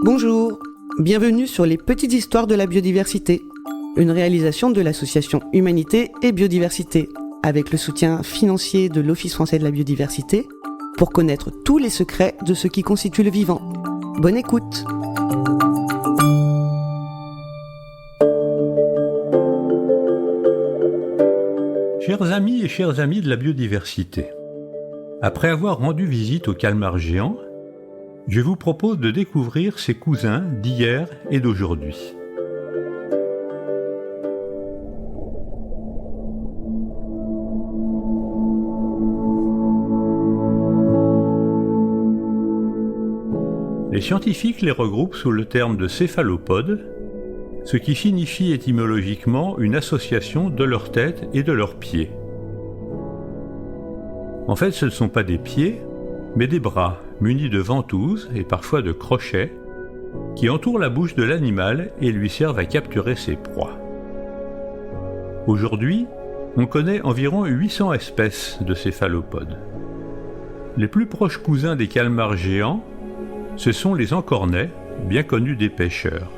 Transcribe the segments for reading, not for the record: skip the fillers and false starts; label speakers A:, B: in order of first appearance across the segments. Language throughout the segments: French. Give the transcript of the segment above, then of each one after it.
A: Bonjour, bienvenue sur les petites histoires de la biodiversité, une réalisation de l'association Humanité et Biodiversité, avec le soutien financier de l'Office français de la biodiversité, pour connaître tous les secrets de ce qui constitue le vivant. Bonne écoute!
B: Chers amis et chères amies de la biodiversité, après avoir rendu visite au calmar géant, je vous propose de découvrir ses cousins d'hier et d'aujourd'hui. Les scientifiques les regroupent sous le terme de céphalopodes, ce qui signifie étymologiquement une association de leur tête et de leurs pieds. En fait, ce ne sont pas des pieds, mais des bras munis de ventouses et parfois de crochets qui entourent la bouche de l'animal et lui servent à capturer ses proies. Aujourd'hui, on connaît environ 800 espèces de céphalopodes. Les plus proches cousins des calmars géants, ce sont les encornets, bien connus des pêcheurs.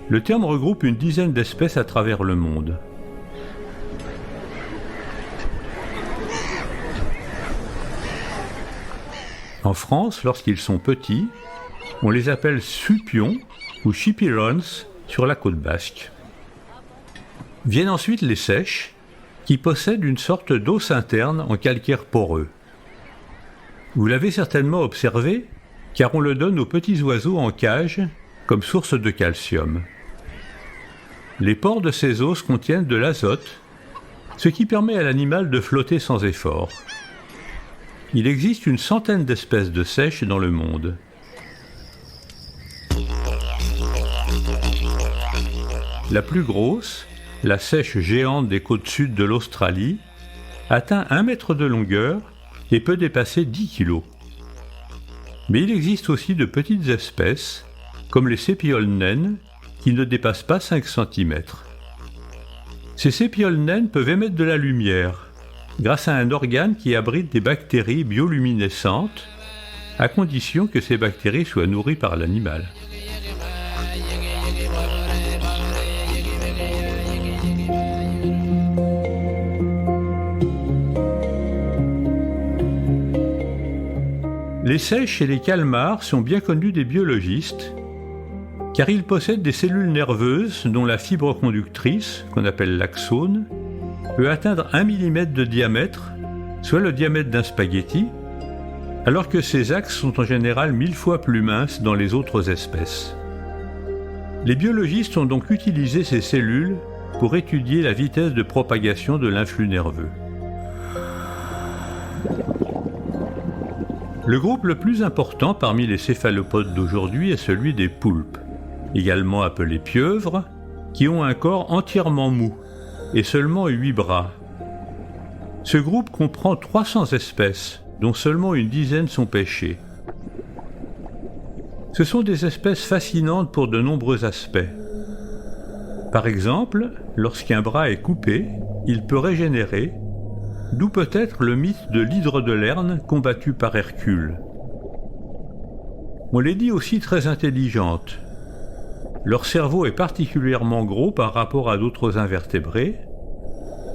B: Le terme regroupe une dizaine d'espèces à travers le monde. En France, lorsqu'ils sont petits, on les appelle supions ou chipirons sur la côte basque. Viennent ensuite les seiches, qui possèdent une sorte d'os interne en calcaire poreux. Vous l'avez certainement observé, car on le donne aux petits oiseaux en cage comme source de calcium. Les pores de ces os contiennent de l'azote, ce qui permet à l'animal de flotter sans effort. Il existe une centaine d'espèces de seiches dans le monde. La plus grosse, la seiche géante des côtes sud de l'Australie, atteint 1 mètre de longueur et peut dépasser 10 kilos. Mais il existe aussi de petites espèces, comme les sépioles naines, qui ne dépassent pas 5 cm. Ces sépioles naines peuvent émettre de la lumière, grâce à un organe qui abrite des bactéries bioluminescentes, à condition que ces bactéries soient nourries par l'animal. Les seiches et les calmars sont bien connus des biologistes, car ils possèdent des cellules nerveuses dont la fibre conductrice, qu'on appelle l'axone, peut atteindre 1 mm de diamètre, soit le diamètre d'un spaghetti, alors que ces axes sont en général 1000 fois plus minces dans les autres espèces. Les biologistes ont donc utilisé ces cellules pour étudier la vitesse de propagation de l'influx nerveux. Le groupe le plus important parmi les céphalopodes d'aujourd'hui est celui des poulpes, également appelés pieuvres, qui ont un corps entièrement mou et seulement 8 bras. Ce groupe comprend 300 espèces, dont seulement une dizaine sont pêchées. Ce sont des espèces fascinantes pour de nombreux aspects. Par exemple, lorsqu'un bras est coupé, il peut régénérer, d'où peut-être le mythe de l'hydre de Lerne combattu par Hercule. On les dit aussi très intelligentes. Leur cerveau est particulièrement gros par rapport à d'autres invertébrés,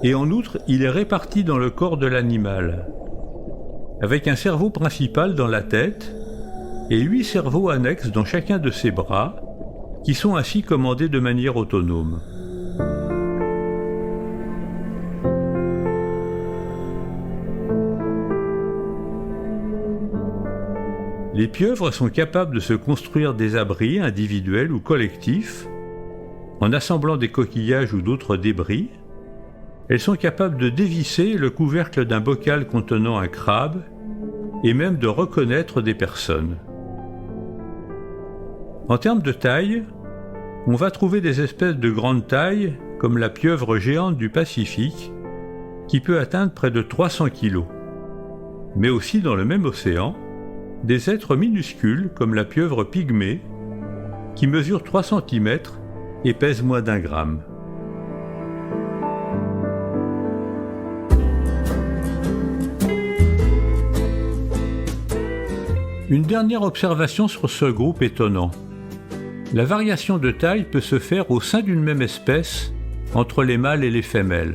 B: et en outre, il est réparti dans le corps de l'animal, avec un cerveau principal dans la tête et 8 cerveaux annexes dans chacun de ses bras, qui sont ainsi commandés de manière autonome. Les pieuvres sont capables de se construire des abris individuels ou collectifs, en assemblant des coquillages ou d'autres débris. Elles sont capables de dévisser le couvercle d'un bocal contenant un crabe et même de reconnaître des personnes. En termes de taille, on va trouver des espèces de grande taille comme la pieuvre géante du Pacifique qui peut atteindre près de 300 kg, mais aussi dans le même océan, des êtres minuscules comme la pieuvre pygmée qui mesure 3 cm et pèse moins d'1 gramme. Une dernière observation sur ce groupe étonnant. La variation de taille peut se faire au sein d'une même espèce, entre les mâles et les femelles.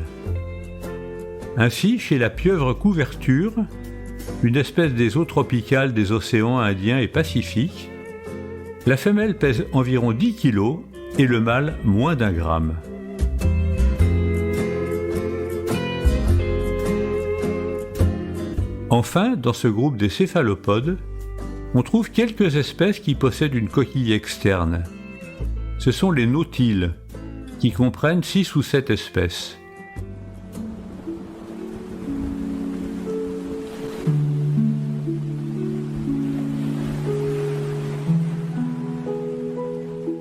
B: Ainsi, chez la pieuvre couverture, une espèce des eaux tropicales des océans Indien et Pacifique, la femelle pèse environ 10 kg et le mâle moins d'1 gramme. Enfin, dans ce groupe des céphalopodes, on trouve quelques espèces qui possèdent une coquille externe. Ce sont les nautiles, qui comprennent 6 ou 7 espèces.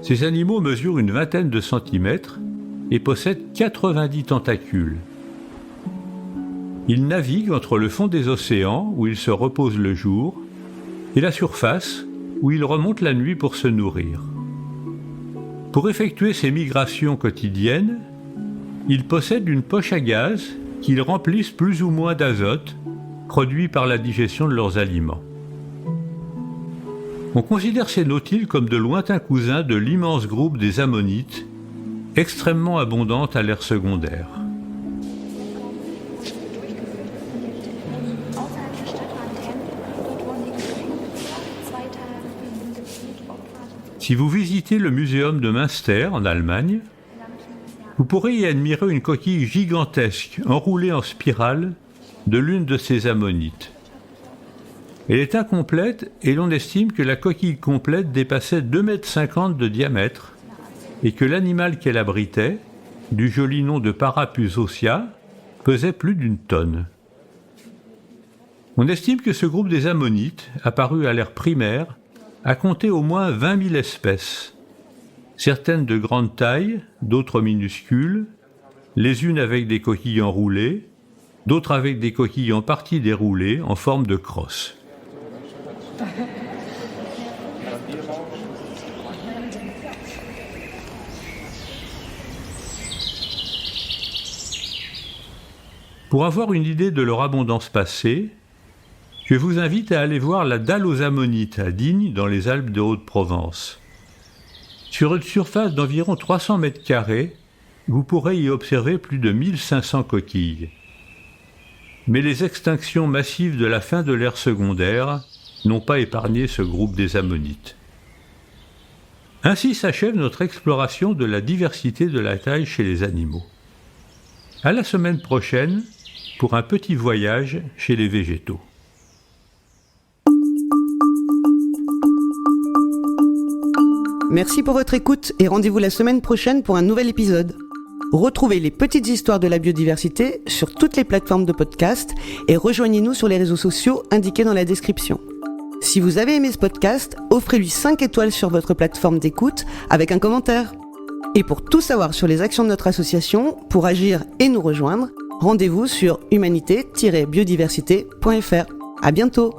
B: Ces animaux mesurent une vingtaine de centimètres et possèdent 90 tentacules. Ils naviguent entre le fond des océans, où ils se reposent le jour, et la surface, où ils remontent la nuit pour se nourrir. Pour effectuer ces migrations quotidiennes, ils possèdent une poche à gaz qu'ils remplissent plus ou moins d'azote, produit par la digestion de leurs aliments. On considère ces nautiles comme de lointains cousins de l'immense groupe des ammonites, extrêmement abondantes à l'ère secondaire. Si vous visitez le muséum de Münster en Allemagne, vous pourrez y admirer une coquille gigantesque enroulée en spirale de l'une de ces ammonites. Elle est incomplète et l'on estime que la coquille complète dépassait 2,50 m de diamètre et que l'animal qu'elle abritait, du joli nom de Parapus ossia, pesait plus d'1 tonne. On estime que ce groupe des ammonites, apparu à l'ère primaire, a compté au moins 20 000 espèces, certaines de grande taille, d'autres minuscules, les unes avec des coquilles enroulées, d'autres avec des coquilles en partie déroulées en forme de crosse. Pour avoir une idée de leur abondance passée, je vous invite à aller voir la dalle aux ammonites à Digne, dans les Alpes de Haute-Provence. Sur une surface d'environ 300 mètres carrés, vous pourrez y observer plus de 1500 coquilles. Mais les extinctions massives de la fin de l'ère secondaire n'ont pas épargné ce groupe des ammonites. Ainsi s'achève notre exploration de la diversité de la taille chez les animaux. À la semaine prochaine pour un petit voyage chez les végétaux.
A: Merci pour votre écoute et rendez-vous la semaine prochaine pour un nouvel épisode. Retrouvez les petites histoires de la biodiversité sur toutes les plateformes de podcast et rejoignez-nous sur les réseaux sociaux indiqués dans la description. Si vous avez aimé ce podcast, offrez-lui 5 étoiles sur votre plateforme d'écoute avec un commentaire. Et pour tout savoir sur les actions de notre association, pour agir et nous rejoindre, rendez-vous sur humanité-biodiversité.fr. À bientôt!